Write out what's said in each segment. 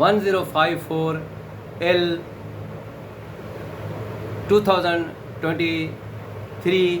1054 L 2023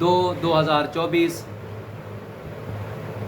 2/2024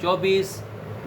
24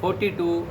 42,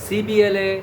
CBLA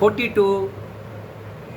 42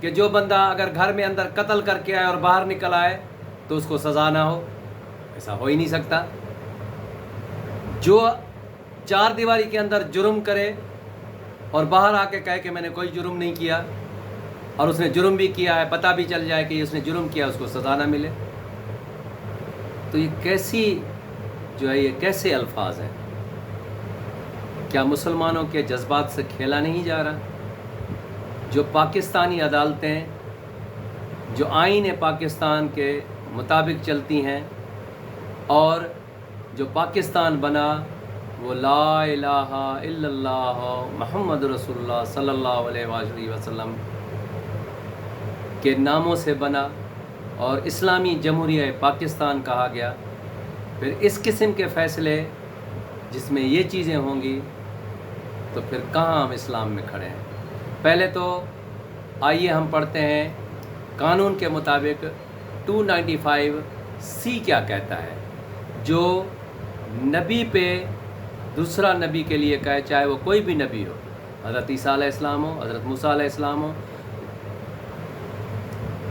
کہ جو بندہ اگر گھر میں اندر قتل کر کے آئے اور باہر نکل آئے تو اس کو سزا نہ ہو، ایسا ہو ہی نہیں سکتا۔ جو چار دیواری کے اندر جرم کرے اور باہر آ کے کہے کہ میں نے کوئی جرم نہیں کیا، اور اس نے جرم بھی کیا ہے، پتہ بھی چل جائے کہ اس نے جرم کیا، اس کو سزا نہ ملے، تو یہ کیسی جو ہے یہ کیسے الفاظ ہیں؟ کیا مسلمانوں کے جذبات سے کھیلا نہیں جا رہا؟ جو پاکستانی عدالتیں جو آئین پاکستان کے مطابق چلتی ہیں اور جو پاکستان بنا وہ لا الہ الا اللہ محمد رسول اللہ صلی اللہ علیہ وآلہ وسلم کے ناموں سے بنا اور اسلامی جمہوریہ پاکستان کہا گیا، پھر اس قسم کے فیصلے جس میں یہ چیزیں ہوں گی تو پھر کہاں ہم اسلام میں کھڑے ہیں؟ پہلے تو آئیے ہم پڑھتے ہیں قانون کے مطابق 295C کیا کہتا ہے۔ جو نبی پہ دوسرا نبی کے لیے کہے، چاہے وہ کوئی بھی نبی ہو، حضرت عیسیٰ علیہ السلام ہو، حضرت موسیٰ علیہ السلام ہو،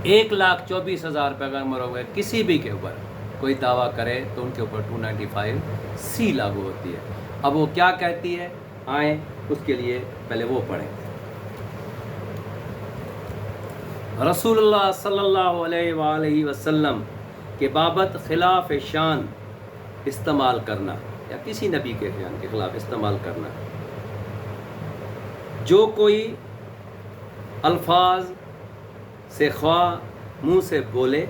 1,24,000 پیغمبر ہو گئے، کسی بھی کے اوپر کوئی دعویٰ کرے تو ان کے اوپر 295C لاگو ہوتی ہے۔ اب وہ کیا کہتی ہے، آئیں اس کے لیے پہلے وہ پڑھیں۔ رسول اللہ صلی اللہ علیہ وآلہ وسلم کے بابت خلاف شان استعمال کرنا یا کسی نبی کے شان کے خلاف استعمال کرنا، جو کوئی الفاظ سے خواہ منہ سے بولے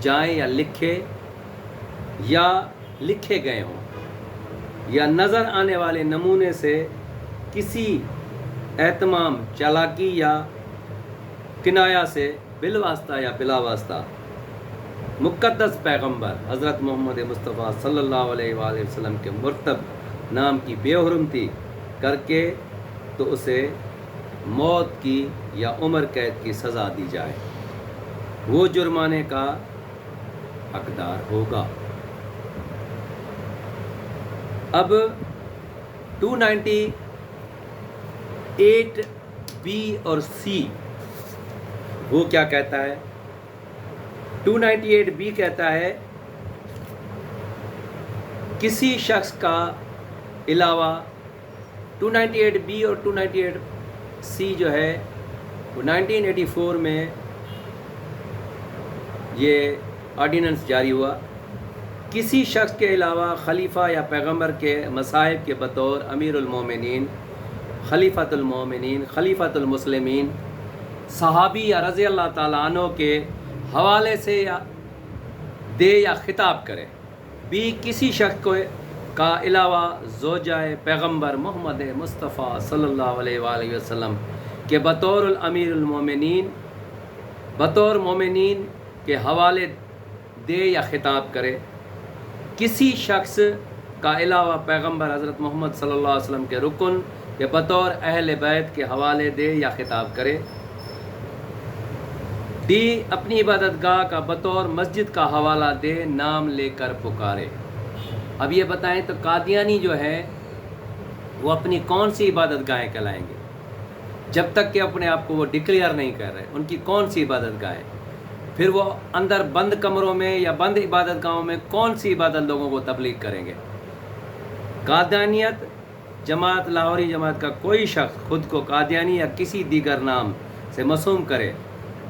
جائیں یا لکھے گئے ہوں یا نظر آنے والے نمونے سے کسی اہتمام، چالاکی یا کنایا سے بالواسطہ یا بلا واسطہ مقدس پیغمبر حضرت محمد مصطفیٰ صلی اللہ علیہ وآلہ وسلم کے مرتب نام کی بے حرمتی کر کے تو اسے موت کی یا عمر قید کی سزا دی جائے، وہ جرمانے کا حقدار ہوگا۔ اب 298B اور C وہ کیا کہتا ہے؟ 298B کہتا ہے کسی شخص کا علاوہ 298B اور 298C جو ہے وہ 1984 میں یہ آرڈیننس جاری ہوا۔ کسی شخص کے علاوہ خلیفہ یا پیغمبر کے مصائب کے بطور امیر المومنین، خلیفۃ المومنین، خلیفۃ المسلمین، صحابی یا رضی اللہ تعالیٰ عنہ کے حوالے سے یا دے یا خطاب کرے، بھی کسی شخص کو کا علاوہ زوجہ پیغمبر محمد مصطفیٰ صلی اللہ علیہ وآلہ وسلم کے بطور الامیر المومنین، بطور مومنین کے حوالے دے یا خطاب کرے، کسی شخص کا علاوہ پیغمبر حضرت محمد صلی اللہ علیہ وسلم کے رکن یا بطور اہل بیت کے حوالے دے یا خطاب کرے، ڈی اپنی عبادت گاہ کا بطور مسجد کا حوالہ دے نام لے کر پکارے۔ اب یہ بتائیں تو قادیانی جو ہے وہ اپنی کون سی عبادت گاہیں کہلائیں گے؟ جب تک کہ اپنے آپ کو وہ ڈکلیئر نہیں کر رہے، ان کی کون سی عبادت گاہیں؟ پھر وہ اندر بند کمروں میں یا بند عبادت گاہوں میں کون سی عبادت لوگوں کو تبلیغ کریں گے؟ قادیانیت جماعت، لاہوری جماعت کا کوئی شخص خود کو قادیانی یا کسی دیگر نام سے موسوم کرے،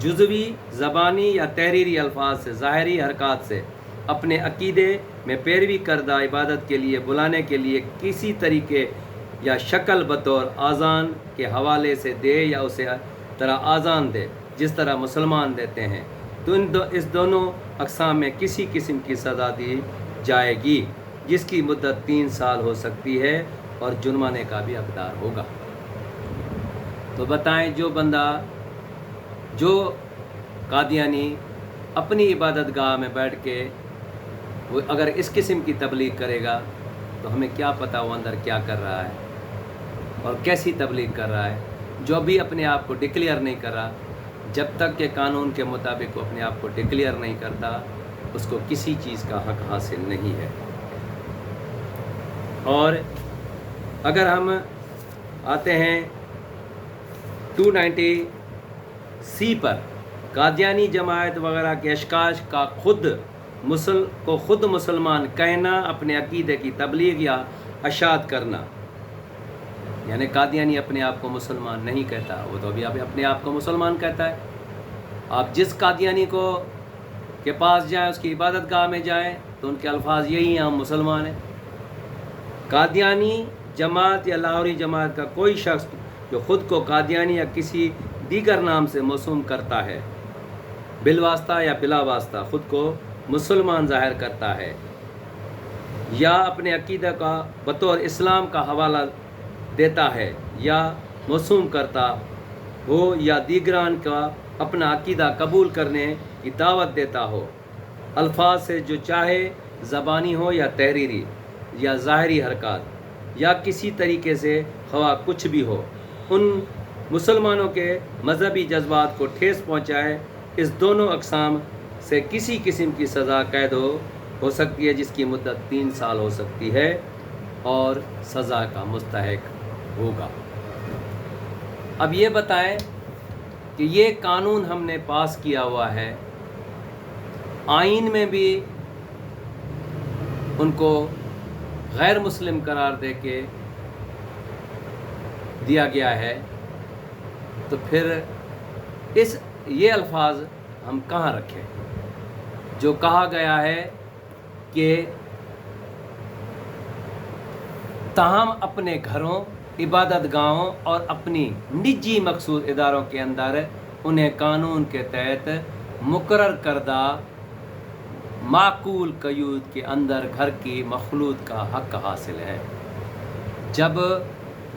جزوی، زبانی یا تحریری الفاظ سے، ظاہری حرکات سے اپنے عقیدے میں پیروی کردہ عبادت کے لیے بلانے کے لیے کسی طریقے یا شکل بطور آذان کے حوالے سے دے یا اسے طرح آذان دے جس طرح مسلمان دیتے ہیں، تو اس دونوں اقسام میں کسی قسم کی سزا دی جائے گی، جس کی مدت 3 سال ہو سکتی ہے اور جرمانے کا بھی حقدار ہوگا۔ تو بتائیں جو بندہ، جو قادیانی اپنی عبادت گاہ میں بیٹھ کے وہ اگر اس قسم کی تبلیغ کرے گا تو ہمیں کیا پتہ وہ اندر کیا کر رہا ہے اور کیسی تبلیغ کر رہا ہے۔ جو بھی اپنے آپ کو ڈکلیئر نہیں کر رہا، جب تک کہ قانون کے مطابق وہ اپنے آپ کو ڈکلیئر نہیں کرتا، اس کو کسی چیز کا حق حاصل نہیں ہے۔ اور اگر ہم آتے ہیں سی پر قادیانی جماعت وغیرہ کے اشخاص کا خود مسلمان کہنا اپنے عقیدے کی تبلیغ یا اشاعت کرنا. یعنی قادیانی اپنے آپ کو مسلمان نہیں کہتا، وہ تو ابھی اپنے آپ کو مسلمان کہتا ہے. آپ جس قادیانی کے پاس جائیں، اس کی عبادت گاہ میں جائیں، تو ان کے الفاظ یہی ہیں، ہم مسلمان ہیں. قادیانی جماعت یا لاہوری جماعت کا کوئی شخص جو خود کو قادیانی یا کسی دیگر نام سے موسوم کرتا ہے، بالواسطہ یا بلا واسطہ خود کو مسلمان ظاہر کرتا ہے، یا اپنے عقیدہ کا بطور اسلام کا حوالہ دیتا ہے یا موسوم کرتا ہو، یا دیگران کا اپنا عقیدہ قبول کرنے کی دعوت دیتا ہو، الفاظ سے جو چاہے زبانی ہو یا تحریری یا ظاہری حرکات یا کسی طریقے سے خواہ کچھ بھی ہو، ان مسلمانوں کے مذہبی جذبات کو ٹھیس پہنچائے، اس دونوں اقسام سے کسی قسم کی سزا قید ہو سکتی ہے، جس کی مدت 3 سال ہو سکتی ہے اور سزا کا مستحق ہوگا. اب یہ بتائیں کہ یہ قانون ہم نے پاس کیا ہوا ہے، آئین میں بھی ان کو غیر مسلم قرار دے کے دیا گیا ہے، تو پھر یہ الفاظ ہم کہاں رکھیں جو کہا گیا ہے کہ تاہم اپنے گھروں، عبادت گاہوں اور اپنی نجی مخصوص اداروں کے اندر انہیں قانون کے تحت مقرر کردہ معقول قیود کے اندر گھر کی مخلوط کا حق حاصل ہے. جب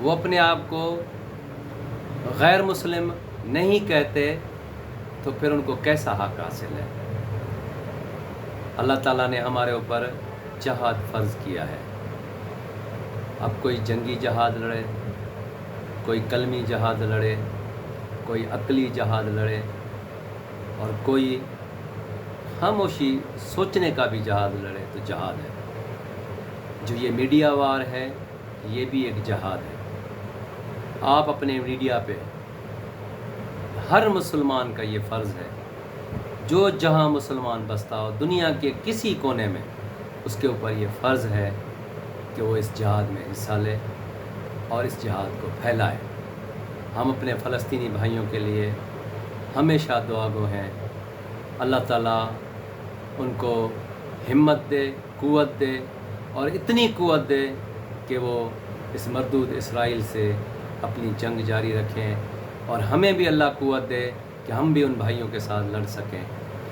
وہ اپنے آپ کو غیر مسلم نہیں کہتے تو پھر ان کو کیسا حق حاصل ہے؟ اللہ تعالیٰ نے ہمارے اوپر جہاد فرض کیا ہے. اب کوئی جنگی جہاد لڑے، کوئی قلمی جہاد لڑے، کوئی عقلی جہاد لڑے، اور کوئی خاموشی سوچنے کا بھی جہاد لڑے، تو جہاد ہے. جو یہ میڈیا وار ہے، یہ بھی ایک جہاد ہے. آپ اپنے میڈیا پہ ہر مسلمان کا یہ فرض ہے، جو جہاں مسلمان بستا ہو دنیا کے کسی کونے میں، اس کے اوپر یہ فرض ہے کہ وہ اس جہاد میں حصہ لے اور اس جہاد کو پھیلائے. ہم اپنے فلسطینی بھائیوں کے لیے ہمیشہ دعا گو ہیں. اللہ تعالیٰ ان کو ہمت دے، قوت دے، اور اتنی قوت دے کہ وہ اس مردود اسرائیل سے اپنی جنگ جاری رکھیں، اور ہمیں بھی اللہ قوت دے کہ ہم بھی ان بھائیوں کے ساتھ لڑ سکیں.